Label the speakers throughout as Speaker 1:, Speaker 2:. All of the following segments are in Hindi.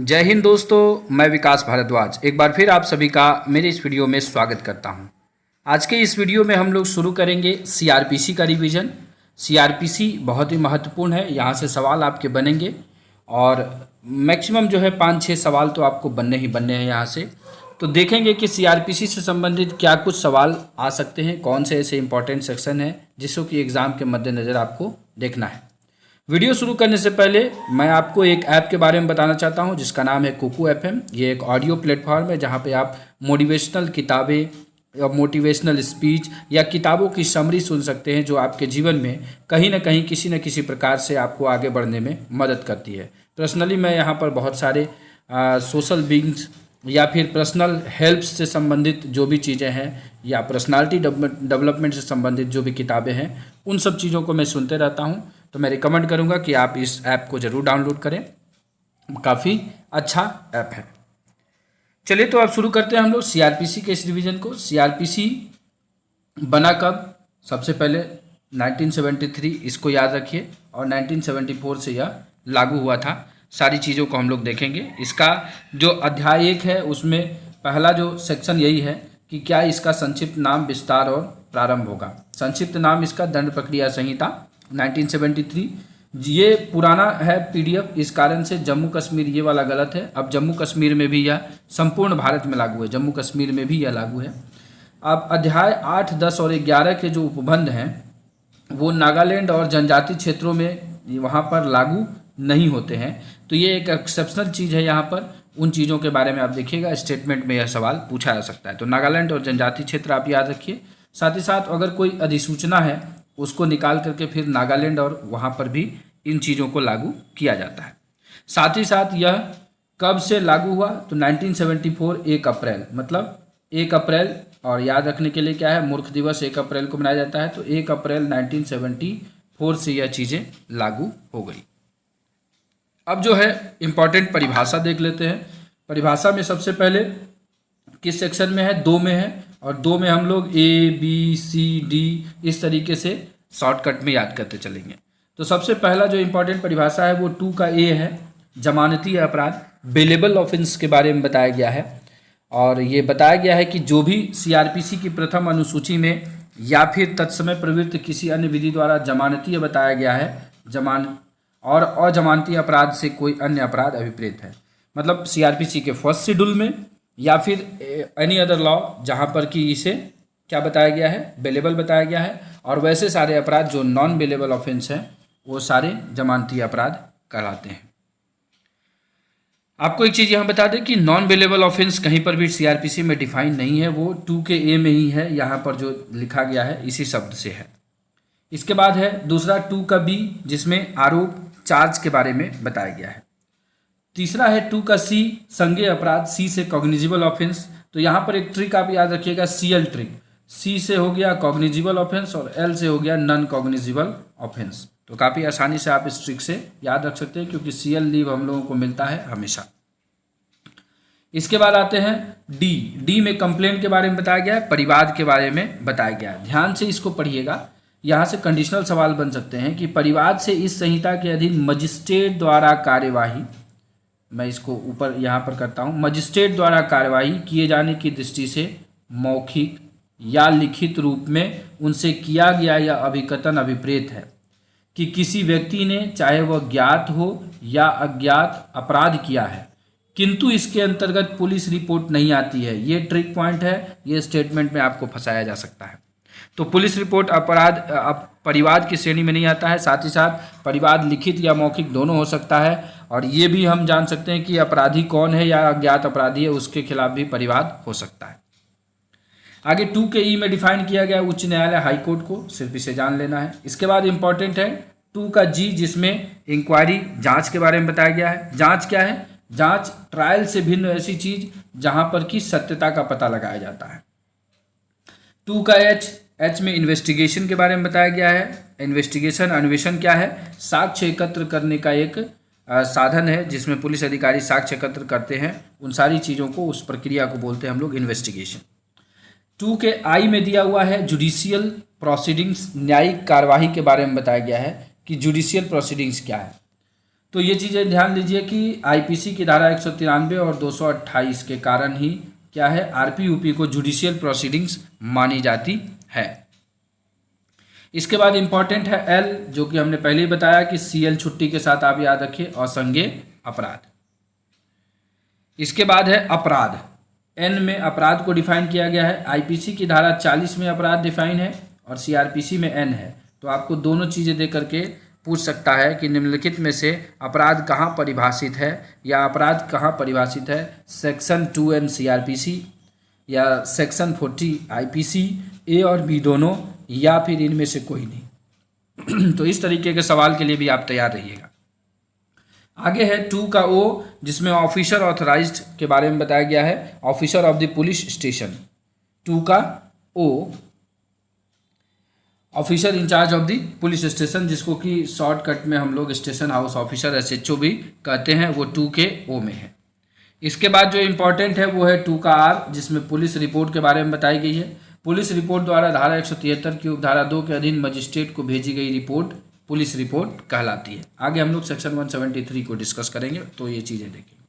Speaker 1: जय हिंद दोस्तों, मैं विकास भारद्वाज एक बार फिर आप सभी का मेरे इस वीडियो में स्वागत करता हूं। आज के इस वीडियो में हम लोग शुरू करेंगे सीआरपीसी का रिवीजन। सीआरपीसी बहुत ही महत्वपूर्ण है, यहां से सवाल आपके बनेंगे और मैक्सिमम जो है 5-6 सवाल तो आपको बनने ही बनने हैं यहाँ से। तो देखेंगे कि सीआरपीसी से संबंधित क्या कुछ सवाल आ सकते हैं, कौन से ऐसे इंपॉर्टेंट सेक्शन हैं जिसको कि एग्ज़ाम के मद्देनज़र आपको देखना है। वीडियो शुरू करने से पहले मैं आपको एक ऐप के बारे में बताना चाहता हूं जिसका नाम है कुकू एफएम। ये एक ऑडियो प्लेटफॉर्म है जहां पे आप मोटिवेशनल किताबें या मोटिवेशनल स्पीच या किताबों की समरी सुन सकते हैं जो आपके जीवन में कहीं ना कहीं किसी न किसी प्रकार से आपको आगे बढ़ने में मदद करती है। पर्सनली मैं यहाँ पर बहुत सारे सोशल बीइंग्स या फिर पर्सनल हेल्प से संबंधित जो भी चीज़ें हैं या पर्सनालिटी डेवलपमेंट से संबंधित जो भी किताबें हैं उन सब चीज़ों को मैं सुनते रहता हूं। तो मैं रिकमेंड करूंगा कि आप इस ऐप को ज़रूर डाउनलोड करें, काफ़ी अच्छा ऐप है। चलिए तो आप शुरू करते हैं हम लोग सीआरपीसी के इस रिवीजन को। सीआरपीसी बना कब? सबसे पहले 1973, इसको याद रखिए, और 1974 से यह लागू हुआ था। सारी चीज़ों को हम लोग देखेंगे। इसका जो अध्याय 1 है उसमें पहला जो सेक्शन यही है कि क्या इसका संक्षिप्त नाम, विस्तार और प्रारंभ होगा। संक्षिप्त नाम इसका दंड प्रक्रिया संहिता 1973। ये पुराना है पीडीएफ, इस कारण से जम्मू कश्मीर ये वाला गलत है। अब जम्मू कश्मीर में भी यह संपूर्ण भारत में लागू है, जम्मू कश्मीर में भी यह लागू है। अब अध्याय 8, 10 और 11 के जो उपबंध हैं वो नागालैंड और जनजातीय क्षेत्रों में वहाँ पर लागू नहीं होते हैं। तो ये एक एक्सेप्शनल चीज़ है, यहाँ पर उन चीज़ों के बारे में आप देखिएगा, स्टेटमेंट में यह सवाल पूछा जा सकता है। तो नागालैंड और जनजातीय क्षेत्र आप याद रखिए। साथ ही साथ अगर कोई अधिसूचना है उसको निकाल करके फिर नागालैंड और वहाँ पर भी इन चीज़ों को लागू किया जाता है। साथ ही साथ यह कब से लागू हुआ? तो 1974 1 अप्रैल, मतलब 1 अप्रैल, और याद रखने के लिए क्या है, मूर्ख दिवस 1 अप्रैल को मनाया जाता है। तो 1 अप्रैल 1974 से यह चीज़ें लागू हो गई। अब जो है इम्पॉर्टेंट परिभाषा देख लेते हैं। परिभाषा में सबसे पहले किस सेक्शन में है? 2 में है, और 2 में हम लोग ABCD इस तरीके से शॉर्टकट में याद करते चलेंगे। तो सबसे पहला जो इम्पोर्टेंट परिभाषा है वो 2 का A है, जमानती अपराध, बेलेबल ऑफेंस के बारे में बताया गया है। और ये बताया गया है कि जो भी सीआरपीसी की प्रथम अनुसूची में या फिर तत्समय प्रवृत्त किसी अन्य विधि द्वारा जमानतीय बताया गया है, और अजमानती अपराध से कोई अन्य अपराध अभिप्रेत है। मतलब सीआरपीसी के फर्स्ट शेड्यूल में या फिर एनी अदर लॉ जहाँ पर कि इसे क्या बताया गया है, बेलेबल बताया गया है। और वैसे सारे अपराध जो नॉन बेलेबल ऑफेंस हैं वो सारे जमानती अपराध कहलाते हैं। आपको एक चीज़ यहाँ बता दें कि नॉन बेलेबल ऑफेंस कहीं पर भी सीआरपीसी में डिफाइन नहीं है, वो 2 के A में ही है। यहाँ पर जो लिखा गया है इसी शब्द से है। इसके बाद है दूसरा 2 का B, जिसमें आरोप, चार्ज के बारे में बताया गया है। तीसरा है 2 का C, संज्ञेय अपराध, C से कॉग्निजिबल ऑफेंस। तो यहाँ पर एक ट्रिक आप याद रखिएगा, CL ट्रिक। C से हो गया कॉग्निजिबल ऑफेंस और L से हो गया नॉन कॉग्निजिबल ऑफेंस। तो काफ़ी आसानी से आप इस ट्रिक से याद रख सकते हैं क्योंकि CL लीव हम लोगों को मिलता है हमेशा। इसके बाद आते हैं D में कंप्लेंट के बारे में बताया गया है, परिवाद के बारे में बताया गया है। ध्यान से इसको पढ़िएगा, यहाँ से कंडीशनल सवाल बन सकते हैं कि परिवाद से इस संहिता के अधीन मजिस्ट्रेट द्वारा कार्यवाही, मैं इसको ऊपर यहाँ पर करता हूँ, मजिस्ट्रेट द्वारा कार्यवाही किए जाने की दृष्टि से मौखिक या लिखित रूप में उनसे किया गया या अभिकथन अभिप्रेत है कि किसी व्यक्ति ने, चाहे वह ज्ञात हो या अज्ञात, अपराध किया है, किंतु इसके अंतर्गत पुलिस रिपोर्ट नहीं आती है। ये ट्रिक पॉइंट है, ये स्टेटमेंट में आपको फंसाया जा सकता है। तो पुलिस रिपोर्ट अपराध परिवाद की श्रेणी में नहीं आता है। साथ ही साथ परिवाद लिखित या मौखिक दोनों हो सकता है। और ये भी हम जान सकते हैं कि अपराधी कौन है या अज्ञात अपराधी है, उसके खिलाफ भी परिवाद हो सकता है। आगे 2 के E में डिफाइन किया गया उच्च न्यायालय, हाई कोर्ट को, सिर्फ इसे जान लेना है। इसके बाद इंपॉर्टेंट है 2 का G, जिसमें इंक्वायरी, जांच के बारे में बताया गया है। जांच क्या है? जांच ट्रायल से भिन्न ऐसी चीज जहां पर कि सत्यता का पता लगाया जाता है। 2 का H में इन्वेस्टिगेशन के बारे में बताया गया है। इन्वेस्टिगेशन, अन्वेषण क्या है? साक्ष्य एकत्र करने का एक साधन है जिसमें पुलिस अधिकारी साक्ष्य एकत्र करते हैं। उन सारी चीज़ों को, उस प्रक्रिया को बोलते हैं हम लोग इन्वेस्टिगेशन। 2 के I में दिया हुआ है जुडिशियल प्रोसीडिंग्स, न्यायिक कार्यवाही के बारे में बताया गया है कि जुडिशियल प्रोसीडिंग्स क्या है। तो ये चीज़ें ध्यान दीजिए कि आईपीसी की धारा 193 और 228 के कारण ही क्या है, आरपीयूपी को जुडिशियल प्रोसीडिंग्स मानी जाती है। इसके बाद इंपॉर्टेंट है एल, जो कि हमने पहले ही बताया कि सीएल छुट्टी के साथ आप याद रखिए, असंज्ञेय अपराध। इसके बाद है अपराध। एन में अपराध को डिफाइन किया गया है। आईपीसी की धारा 40 में अपराध डिफाइन है और सीआरपीसी में एन है। तो आपको दोनों चीज़ें दे करके पूछ सकता है कि निम्नलिखित में से अपराध कहाँ परिभाषित है, या अपराध कहाँ परिभाषित है, सेक्शन 2 सीआरपीसी या सेक्शन 40 आईपीसी, ए और बी दोनों, या फिर इनमें से कोई नहीं। तो इस तरीके के सवाल के लिए भी आप तैयार रहिएगा। आगे है 2 का ओ, जिसमें ऑफिसर ऑथराइज्ड के बारे में बताया गया है, officer of the police station. 2 का O, officer in charge of the police station, जिसको कि शॉर्टकट में हम लोग स्टेशन हाउस ऑफिसर एसएचओ भी कहते हैं, वो 2 के ओ में है। इसके बाद जो इम्पोर्टेंट है वो है 2 का आर, जिसमें पुलिस रिपोर्ट के बारे में बताई गई है। पुलिस रिपोर्ट द्वारा धारा 173 की उपधारा 2 के अधीन मजिस्ट्रेट को भेजी गई रिपोर्ट पुलिस रिपोर्ट कहलाती है। आगे हम लोग सेक्शन 173 को डिस्कस करेंगे, तो ये चीज़ें देखेंगे।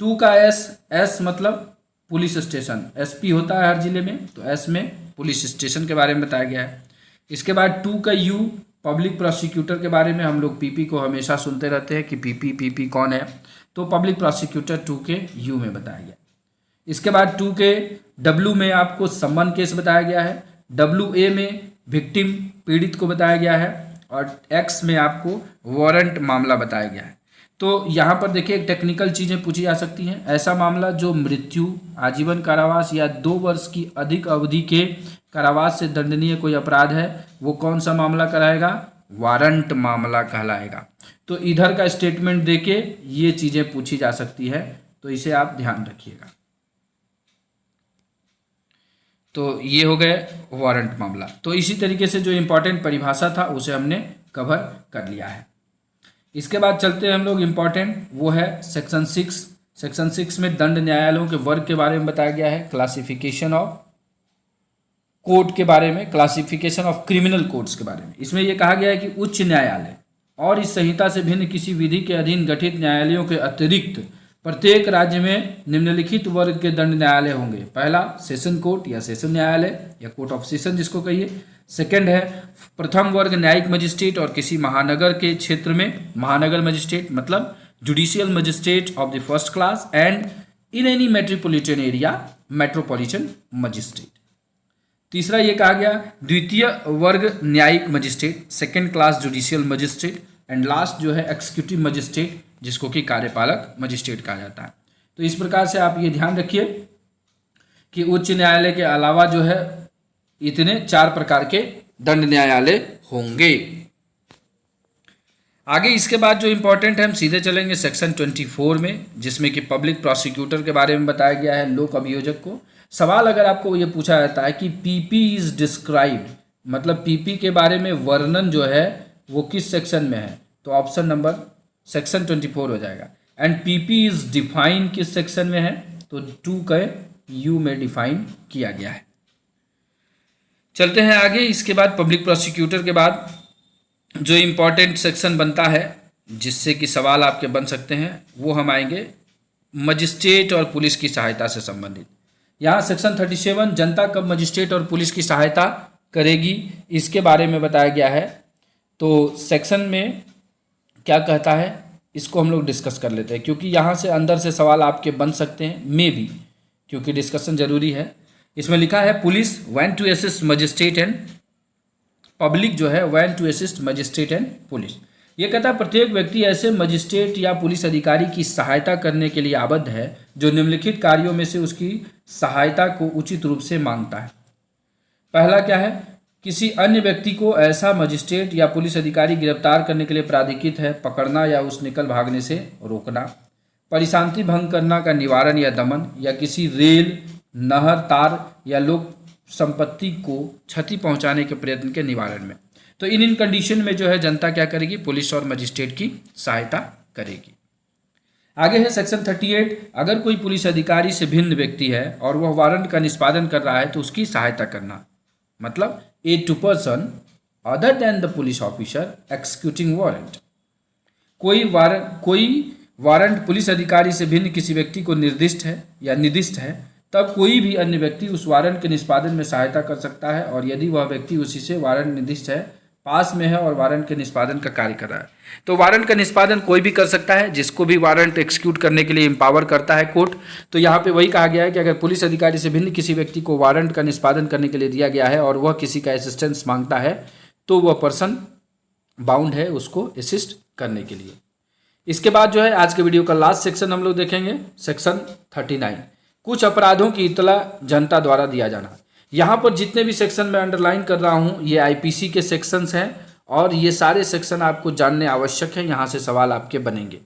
Speaker 1: 2 का एस, एस मतलब पुलिस स्टेशन, एसपी होता है हर जिले में, तो एस में पुलिस स्टेशन के बारे में बताया गया है। इसके बाद 2 का यू, पब्लिक प्रोसिक्यूटर के बारे में हम लोग पीपी को हमेशा सुनते रहते हैं कि पीपी कौन है, तो पब्लिक प्रोसिक्यूटर 2 के यू में बताया गया। इसके बाद 2 के डब्ल्यू में आपको सम्मन केस बताया गया है, डब्ल्यू ए में विक्टिम पीड़ित को बताया गया है, और एक्स में आपको वारंट मामला बताया गया है। तो यहाँ पर देखिए टेक्निकल चीज़ें पूछी जा सकती हैं। ऐसा मामला जो मृत्यु, आजीवन कारावास या 2 वर्ष की अधिक अवधि के कारावास से दंडनीय कोई अपराध है, वो कौन सा मामला कराएगा, वारंट मामला कहलाएगा। तो इधर का स्टेटमेंट देके ये चीज़ें पूछी जा सकती है, तो इसे आप ध्यान रखिएगा। तो ये हो गए वारंट मामला। तो इसी तरीके से जो इम्पोर्टेंट परिभाषा था उसे हमने कवर कर लिया है। इसके बाद चलते हैं हम लोग, इम्पॉर्टेंट वो है सेक्शन 6। सेक्शन 6 में दंड न्यायालयों के वर्ग के बारे में बताया गया है, क्लासिफिकेशन ऑफ कोर्ट के बारे में, क्लासिफिकेशन ऑफ क्रिमिनल कोर्ट्स के बारे में। इसमें यह कहा गया है कि उच्च न्यायालय और इस संहिता से भिन्न किसी विधि के अधीन गठित न्यायालयों के अतिरिक्त प्रत्येक राज्य में निम्नलिखित वर्ग के दंड न्यायालय होंगे। पहला सेशन कोर्ट या सेशन न्यायालय या कोर्ट ऑफ सेशन जिसको कहिए। सेकंड है प्रथम वर्ग न्यायिक मजिस्ट्रेट और किसी महानगर के क्षेत्र में महानगर मजिस्ट्रेट, मतलब judicial magistrate of the first class and in any metropolitan area metropolitan magistrate. तीसरा ये कहा गया द्वितीय वर्ग न्यायिक magistrate, second class judicial magistrate, and last जो है एक्सिक्यूटिव मजिस्ट्रेट, जिसको कि कार्यपालक मजिस्ट्रेट कहा जाता है। तो इस प्रकार से आप ये ध्यान रखिए कि उच्च न्यायालय के अलावा जो है इतने 4 प्रकार के दंड न्यायालय होंगे। आगे इसके बाद जो इंपॉर्टेंट है हम सीधे चलेंगे सेक्शन 24 में, जिसमें कि पब्लिक प्रोसिक्यूटर के बारे में बताया गया है, लोक अभियोजक को। सवाल अगर आपको ये पूछा जाता है कि पीपी इज डिस्क्राइब्ड, मतलब पीपी के बारे में वर्णन जो है वो किस सेक्शन में है, तो ऑप्शन नंबर सेक्शन 24 हो जाएगा। एंड पीपी इज डिफाइन किस सेक्शन में है, तो 2 के यू में डिफाइन किया गया है। चलते हैं आगे। इसके बाद पब्लिक प्रोसिक्यूटर के बाद जो इम्पोर्टेंट सेक्शन बनता है जिससे कि सवाल आपके बन सकते हैं, वो हम आएंगे मजिस्ट्रेट और पुलिस की सहायता से संबंधित। यहाँ सेक्शन 37 जनता कब मजिस्ट्रेट और पुलिस की सहायता करेगी, इसके बारे में बताया गया है। तो सेक्शन में क्या कहता है इसको हम लोग डिस्कस कर लेते हैं, क्योंकि यहाँ से अंदर से सवाल आपके बन सकते हैं, मे भी, क्योंकि डिस्कशन जरूरी है। इसमें लिखा है police van to assist magistrate and public जो है van to assist magistrate and police. ये कहता है प्रत्येक व्यक्ति ऐसे मजिस्ट्रेट या पुलिस अधिकारी की सहायता करने के लिए आबद्ध है जो निम्नलिखित कार्यों में से उसकी सहायता को उचित रूप से मांगता है। पहला क्या है, किसी अन्य व्यक्ति को ऐसा मजिस्ट्रेट या पुलिस अधिकारी गिरफ्तार करने के लिए प्राधिकृत है, पकड़ना या उस निकल भागने से रोकना, परिशांति भंग करना का निवारण या दमन, या किसी रेल, नहर, तार या लोक संपत्ति को क्षति पहुंचाने के प्रयत्न के निवारण में। तो इन कंडीशन में जो है जनता क्या करेगी, पुलिस और मजिस्ट्रेट की सहायता करेगी। आगे है सेक्शन 38, अगर कोई पुलिस अधिकारी से भिन्न व्यक्ति है और वह वारंट का निष्पादन कर रहा है तो उसकी सहायता करना, मतलब a to person other than the police officer executing warrant. कोई वारंट पुलिस अधिकारी से भिन्न किसी व्यक्ति को निर्दिष्ट है या निर्दिष्ट है, तब कोई भी अन्य व्यक्ति उस वारंट के निष्पादन में सहायता कर सकता है, और यदि वह व्यक्ति उसी से वारंट निर्दिष्ट है, पास में है और वारंट के निष्पादन का कार्य कर रहा है। तो वारंट का निष्पादन कोई भी कर सकता है, जिसको भी वारंट एक्सिक्यूट करने के लिए एम्पावर करता है कोर्ट। तो यहाँ पे वही कहा गया है कि अगर पुलिस अधिकारी से भिन्न किसी व्यक्ति को वारंट का निष्पादन करने के लिए दिया गया है और वह किसी का असिस्टेंस मांगता है, तो वह पर्सन बाउंड है उसको असिस्ट करने के लिए। इसके बाद जो है आज के वीडियो का लास्ट सेक्शन हम लोग देखेंगे, सेक्शन 39, कुछ अपराधों की इतला जनता द्वारा दिया जाना। यहाँ पर जितने भी सेक्शन मैं अंडरलाइन कर रहा हूँ ये आईपीसी के सेक्शंस हैं, और ये सारे सेक्शन आपको जानने आवश्यक है, यहाँ से सवाल आपके बनेंगे।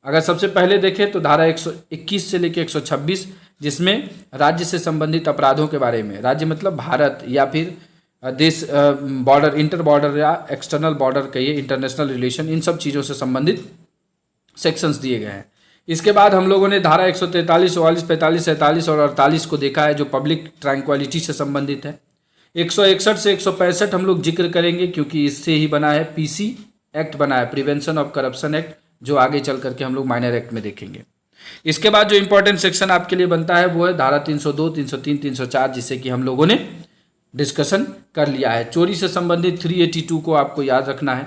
Speaker 1: अगर सबसे पहले देखें तो धारा 121 से लेकर 126, जिसमें राज्य से संबंधित अपराधों के बारे में, राज्य मतलब भारत या फिर देश, बॉर्डर, इंटर बॉर्डर या एक्सटर्नल बॉर्डर कहिए, इंटरनेशनल रिलेशन, इन सब चीज़ों से संबंधित सेक्शंस दिए गए हैं। इसके बाद हम लोगों ने धारा 143, 44, 45, 47 और 48 को देखा है, जो पब्लिक ट्रैंक्विलिटी से संबंधित है। 161 से 165 हम लोग जिक्र करेंगे, क्योंकि इससे ही बना है पीसी एक्ट, बना है प्रिवेंशन ऑफ करप्शन एक्ट, जो आगे चल करके हम लोग माइनर एक्ट में देखेंगे। इसके बाद जो इंपॉर्टेंट सेक्शन आपके लिए बनता है वो है धारा 302, 303, 304, जिसे कि हम लोगों ने डिस्कशन कर लिया है। चोरी से संबंधित 382 को आपको याद रखना है।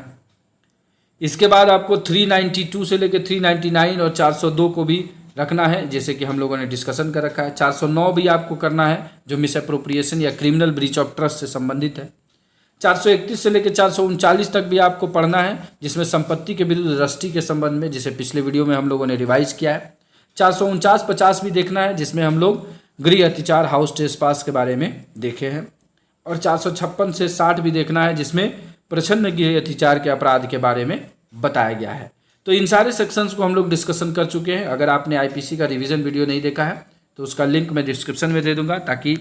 Speaker 1: इसके बाद आपको 392 से लेकर 399 और 402 को भी रखना है, जैसे कि हम लोगों ने डिस्कशन कर रखा है। 409 भी आपको करना है, जो मिस अप्रोप्रिएशन या क्रिमिनल ब्रीच ऑफ ट्रस्ट से संबंधित है। 431 से लेकर 439 तक भी आपको पढ़ना है, जिसमें संपत्ति के विरुद्ध रजिस्ट्री के संबंध में, जिसे पिछले वीडियो में हम लोगों ने रिवाइज किया है। 449, 50 भी देखना है, जिसमें हम लोग गृह अत्याचार, हाउस ट्रेसपास के बारे में देखे हैं। और 456 से 60 भी देखना है, जिसमें प्रच्छन्न गृह अत्याचार के अपराध के बारे में बताया गया है। तो इन सारे सेक्शंस को हम लोग डिस्कशन कर चुके हैं। अगर आपने आईपीसी का रिवीजन वीडियो नहीं देखा है तो उसका लिंक मैं डिस्क्रिप्शन में दे दूंगा, ताकि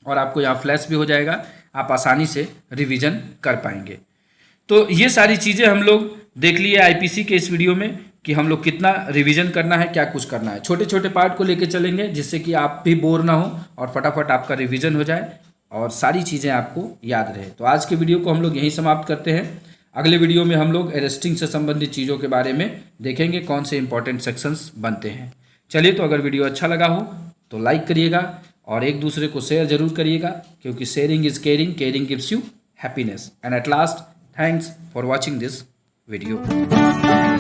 Speaker 1: और आपको यहाँ फ्लैश भी हो जाएगा, आप आसानी से रिवीजन कर पाएंगे। तो ये सारी चीज़ें हम लोग देख लिए आईपीसी के इस वीडियो में, कि हम लोग कितना रिवीजन करना है, क्या कुछ करना है। छोटे छोटे पार्ट को लेके चलेंगे, जिससे कि आप भी बोर ना हो और फटाफट आपका रिवीजन हो जाए और सारी चीज़ें आपको याद रहे। तो आज के वीडियो को हम लोग यहीं समाप्त करते हैं। अगले वीडियो में हम लोग अरेस्टिंग से संबंधित चीज़ों के बारे में देखेंगे, कौन से इंपॉर्टेंट सेक्शंस बनते हैं। चलिए, तो अगर वीडियो अच्छा लगा हो तो लाइक करिएगा और एक दूसरे को शेयर जरूर करिएगा, क्योंकि sharing is caring, caring gives you happiness. And at last, thanks for watching this video.